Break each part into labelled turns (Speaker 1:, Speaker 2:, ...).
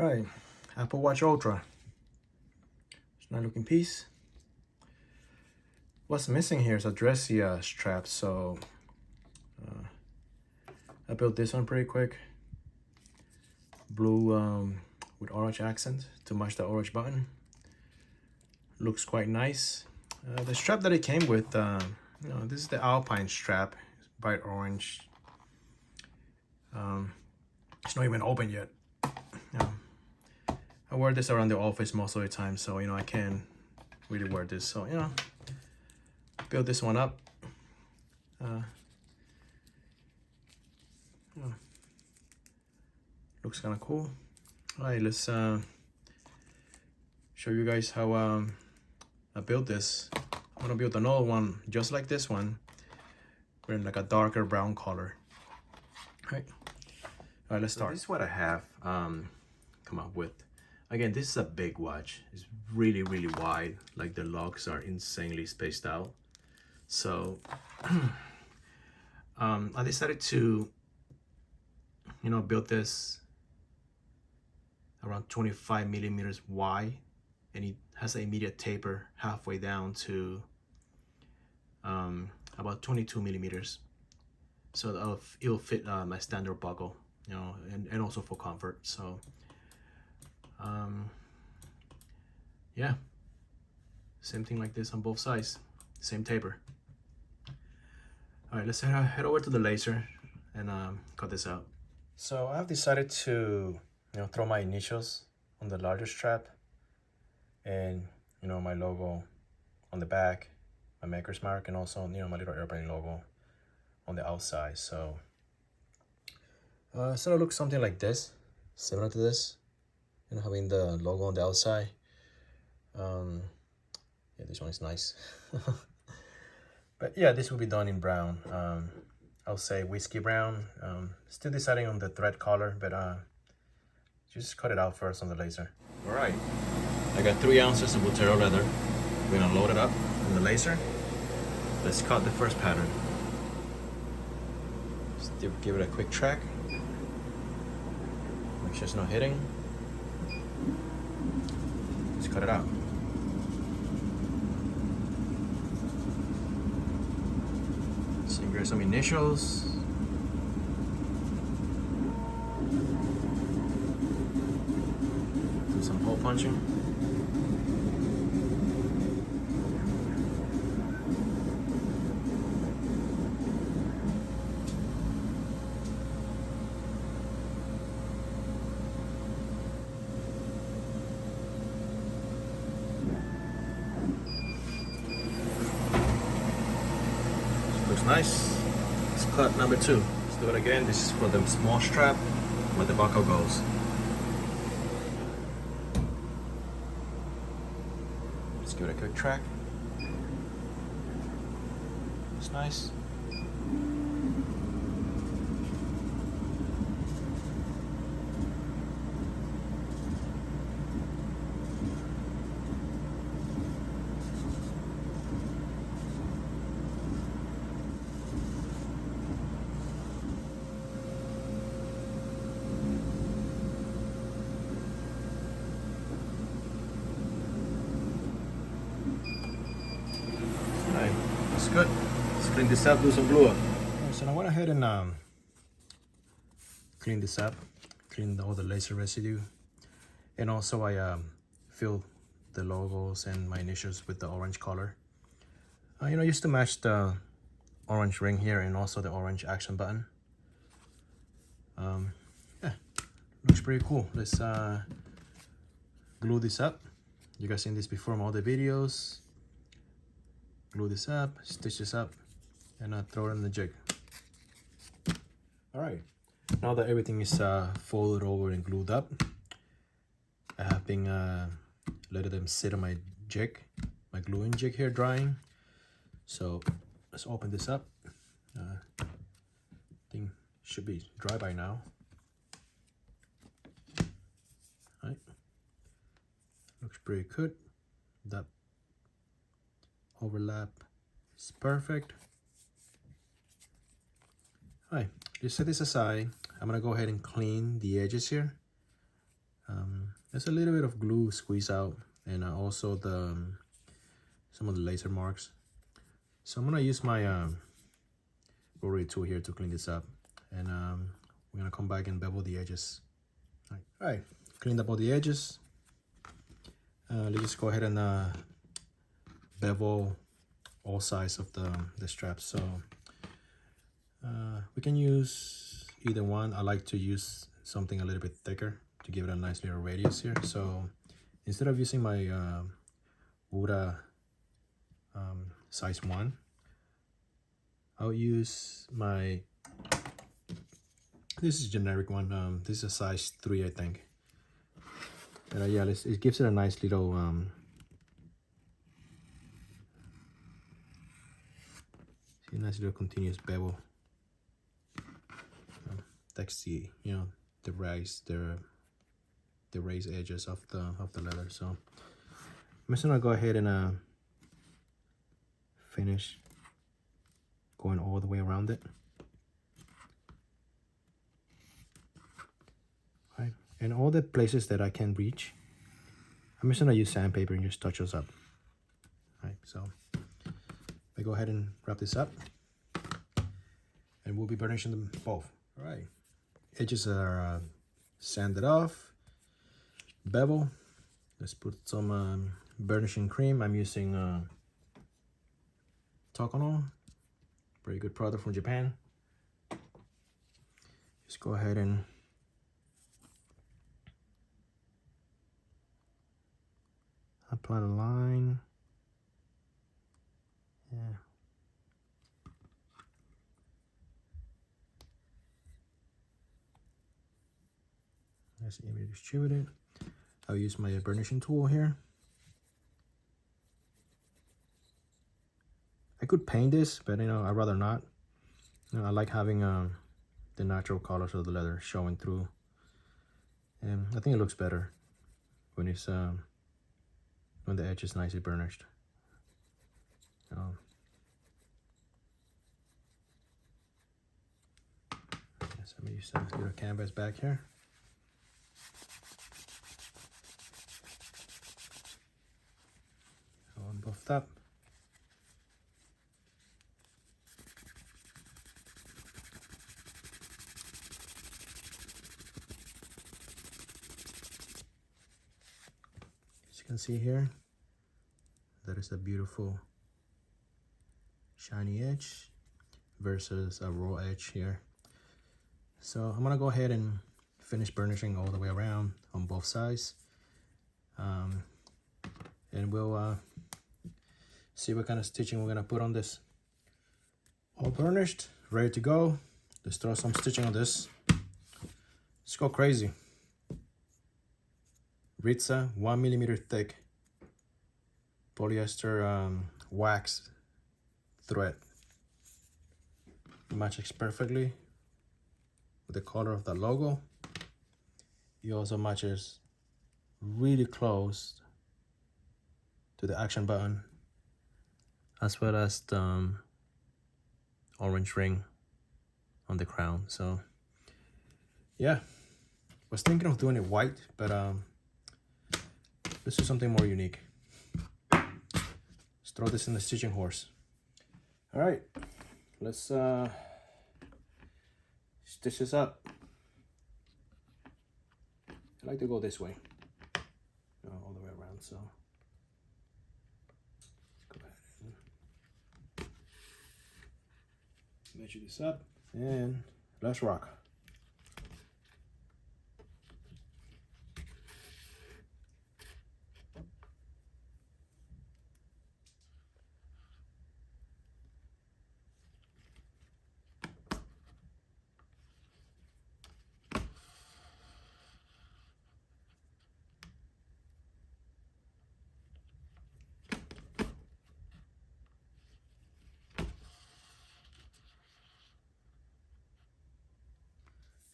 Speaker 1: right, Apple Watch Ultra. It's a nice looking piece. What's missing here is a dressy strap, so I built this one pretty quick. Blue with orange accent to match the orange button. Looks quite nice. The strap that it came with, this is the Alpine strap, bright orange. It's not even open yet. I wear this around the office most of the time, so I can't really wear this. So build this one up. Looks kind of cool. All right, let's show you guys how I built this. I'm gonna build another one just like this one, but in like a darker brown color. All right, let's start. So this is what I have come up with. Again, this is a big watch. It's really, really wide. Like the lugs are insanely spaced out. So I decided to, build this around 25 millimeters wide, and it has an immediate taper halfway down to about 22 millimeters. So it'll fit my standard buckle, and also for comfort. So yeah, same thing like this on both sides, same taper. All right, let's head over to the laser and cut this out. So I've decided to throw my initials on the larger strap, and my logo on the back, my maker's mark, and also my little airplane logo on the outside. So so it looks something like this, similar to this, having the logo on the outside. Yeah, this one is nice. But yeah, this will be done in brown. I'll say whiskey brown. Still deciding on the thread color, but just cut it out first on the laser. All right, I got 3 ounces of Buttero leather. We're gonna load it up on the laser. Let's cut the first pattern. Still give it a quick track. Make sure it's not hitting. Let's cut it out. So here's some initials. Do some hole punching. Looks nice. Let's cut number 2. Let's do it again. This is for the small strap where the buckle goes. Let's give it a quick track. Looks nice. That's good. Let's clean this up, do some glue up. Right, so I went ahead and clean this up, clean all the laser residue, and also I filled the logos and my initials with the orange color. Just to match the orange ring here and also the orange action button. Yeah, looks pretty cool. Let's glue this up. You guys seen this before in all the videos. Glue this up, stitch this up, and throw it in the jig. All right, now that everything is folded over and glued up, I have been letting them sit on my jig, my gluing jig here drying. So let's open this up. Thing should be dry by now. All right, looks pretty good. That overlap is perfect. All right, just set this aside. I'm gonna go ahead and clean the edges here. There's a little bit of glue squeeze out, and also the some of the laser marks. So I'm gonna use my rotary tool here to clean this up, and we're gonna come back and bevel the edges. All right, cleaned up all the edges. Let's just go ahead and bevel all sides of the straps. So we can use either one. I like to use something a little bit thicker to give it a nice little radius here. So instead of using my Woda size 1, I'll use my, this is generic one. This is a size 3, I think. But yeah, it gives it a nice little see, a nice little continuous bevel. That's the, you know, the raised edges of the leather. So I'm just gonna go ahead and finish going all the way around it. Right, and all the places that I can reach, I'm just gonna use sandpaper and just touch those up. Right, so I go ahead and wrap this up, and we'll be burnishing them both. All right, edges are sanded off, bevel. Let's put some burnishing cream. I'm using Tokonole, pretty good product from Japan. Just go ahead and apply the line. Yeah. Nice and evenly distributed. I'll use my burnishing tool here. I could paint this, but you know, I'd rather not. You know, I like having the natural colors of the leather showing through, and I think it looks better when it's when the edge is nicely burnished. Yes, let me use that little canvas back here. On both up. As you can see here, that is a beautiful shiny edge versus a raw edge here. So I'm gonna go ahead and finish burnishing all the way around on both sides, and we'll see what kind of stitching we're gonna put on this. All burnished, ready to go. Let's throw some stitching on this. Let's go crazy. Ritza 1 millimeter thick polyester wax thread. It matches perfectly with the color of the logo. It also matches really close to the action button, as well as the orange ring on the crown. So yeah, was thinking of doing it white, but let's do something more unique. Let's throw this in the stitching horse. All right, let's stitch this up. I like to go this way, all the way around. So go ahead and measure this up, and let's rock.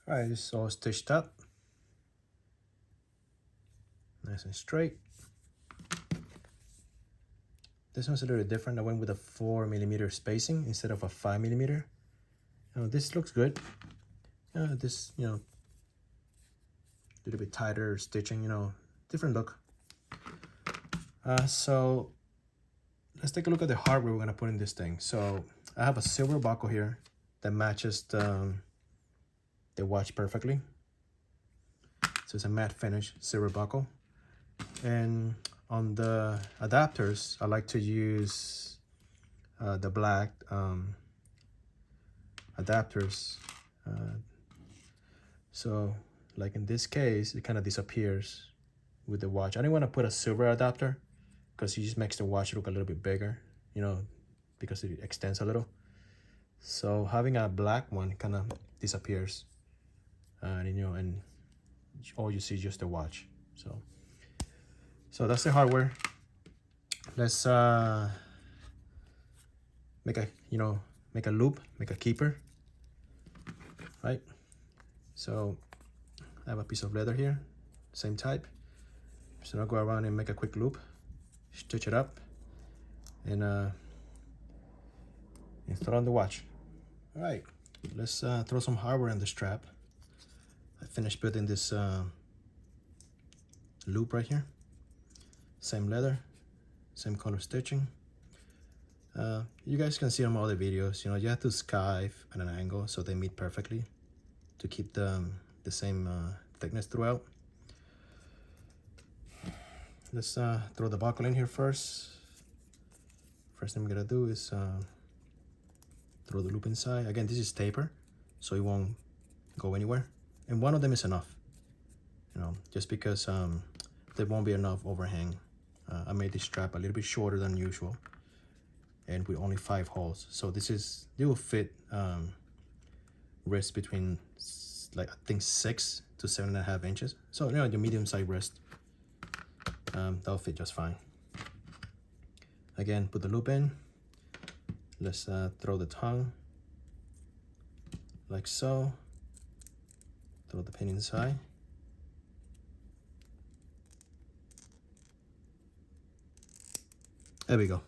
Speaker 1: All right, this is all stitched up, nice and straight. This one's a little different. I went with a 4 millimeter spacing instead of a 5 millimeter. This looks good. This, a little bit tighter stitching, different look. So let's take a look at the hardware we're gonna put in this thing. So I have a silver buckle here that matches the watch perfectly. So it's a matte finish silver buckle. And on the adapters, I like to use the black adapters. So like in this case, it kind of disappears with the watch. I didn't want to put a silver adapter because it just makes the watch look a little bit bigger, you know, because it extends a little. So having a black one kind of disappears, and you know, and all you see is just the watch. So that's the hardware. Let's make a loop, make a keeper, right? So I have a piece of leather here, same type. So I'll go around and make a quick loop, stitch it up, and throw on the watch. All right, let's throw some hardware in the strap. I finished building this loop right here. Same leather, same color stitching. You guys can see on my other videos, you know, you have to skive at an angle so they meet perfectly to keep the same thickness throughout. Let's throw the buckle in here first. First thing we're gonna do is throw the loop inside. Again, this is taper, so it won't go anywhere. And one of them is enough, you know, just because there won't be enough overhang. I made this strap a little bit shorter than usual, and with only 5 holes. So they will fit wrist between like I think 6 to 7.5 inches. So you know, the medium-sized wrist, that'll fit just fine. Again, put the loop in. Let's throw the tongue like so. Throw the pin inside. There we go.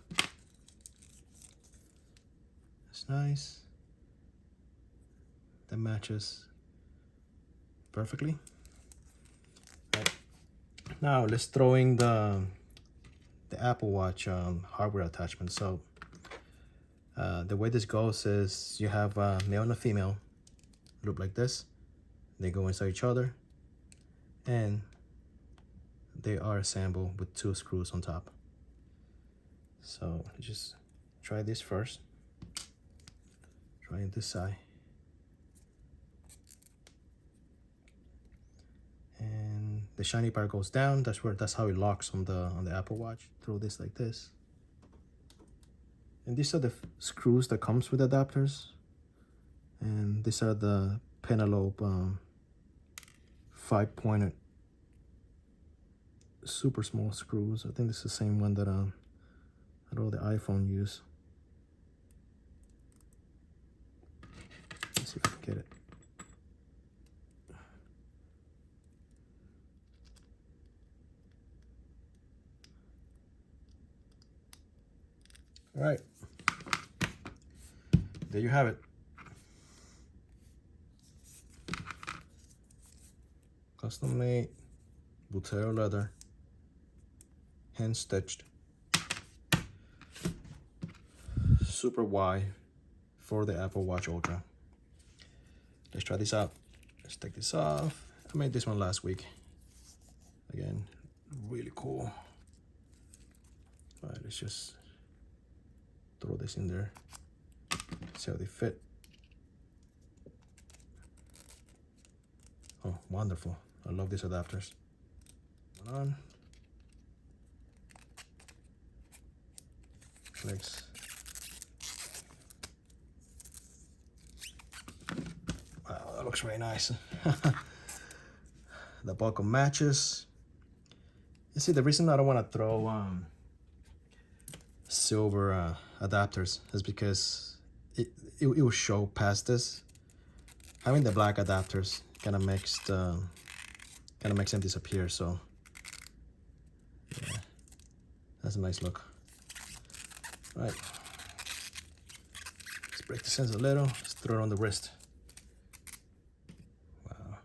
Speaker 1: That's nice. That matches perfectly. Right. Now let's throw in the Apple Watch hardware attachment. So the way this goes is you have a male and a female loop like this. They go inside each other, and they are assembled with 2 screws on top. So just try this first. Try this side. And the shiny part goes down. That's how it locks on the Apple Watch. Throw this like this. And these are the screws that comes with adapters. And these are the Penelope 5-pointed super small screws. I think this is the same one that all the iPhone use. Let's see if I can get it. All right, there you have it. Custom made Buttero leather, hand stitched, super wide for the Apple Watch Ultra. Let's try this out. Let's take this off. I made this one last week. Again, really cool. All right, let's just throw this in there. See how they fit. Oh, wonderful. I love these adapters. One on. Clicks. Wow, that looks very nice. The buckle matches. You see, the reason I don't want to throw silver adapters is because it will show past this. Having the black adapters kind of makes them disappear. So yeah, that's a nice look. All right, let's break the ends a little. Let's throw it on the wrist. Wow,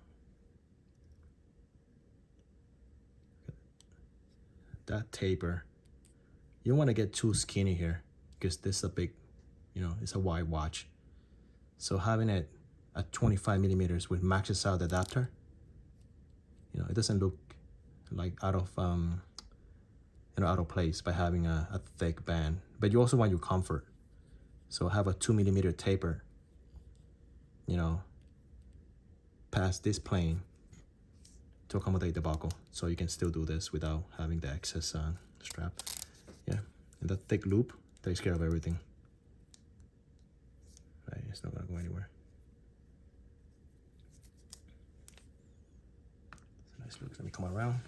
Speaker 1: that taper, you don't want to get too skinny here because this is a big, you know, it's a wide watch. So having it at 25 millimeters with maxes out adapter, you know, it doesn't look like out of out of place by having a thick band. But you also want your comfort, so have a 2 millimeter taper, you know, past this plane to accommodate the buckle, so you can still do this without having the excess strap. Yeah, and that thick loop takes care of everything. Right, it's not gonna go anywhere. It's a nice look. Let me come around.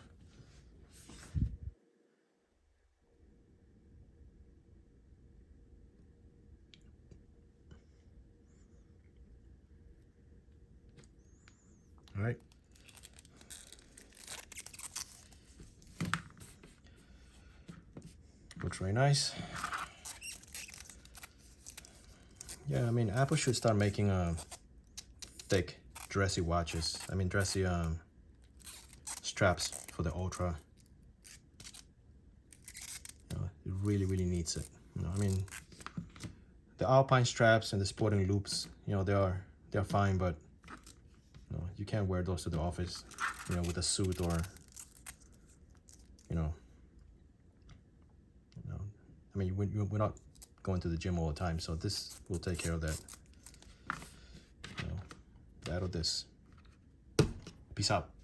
Speaker 1: All right. Looks very nice. Yeah, I mean, Apple should start making thick, dressy watches. I mean, dressy straps for the Ultra. You know, it really, really needs it. You know, I mean, the Alpine straps and the sporting loops, you know, they're fine, but you know, you can't wear those to the office, you know, with a suit or, you know, I mean, we're not going to the gym all the time, so this will take care of that. You know, that or this. Peace out.